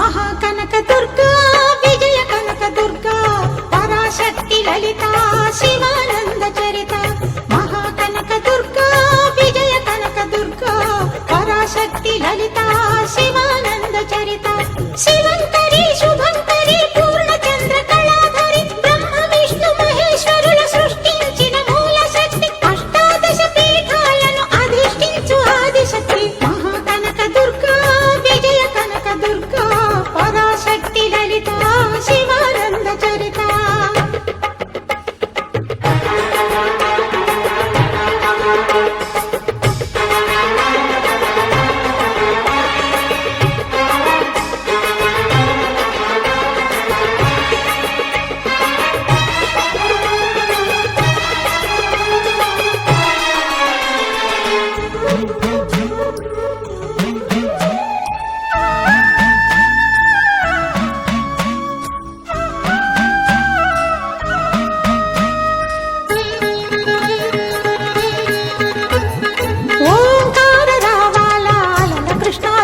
మహాకనక దుర్గా విజయ కనక దుర్గా పరాశక్తి లలిత శివానంద చరిత మహాకనక దుర్గా విజయ కనక దుర్గా పరాశక్తి లలిత శివానంద చరిత శివంకరి శుభంకరి పూర్ణచంద్ర కళాధరి బ్రహ్మ విష్ణు మహేశ్వరుల సృష్టించిన మూల శక్తి అష్టాదశ పీఠాలను అధిష్ఠించు ఆదిశక్తి మహాకనక దుర్గా విజయ కనక దుర్గా పరాశక్తి లలిత శివానంద చరిత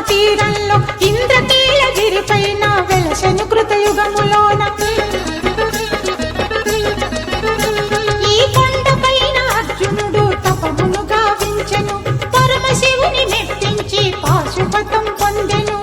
తీరంలో ఇంద్రకీలగిరి పైన వెలసెను కృతయుగములోన ఈ కొండపైన అర్జునుడు తపమును గావించెను పరమశివుని మెప్పించి పాశుపతం పొందెను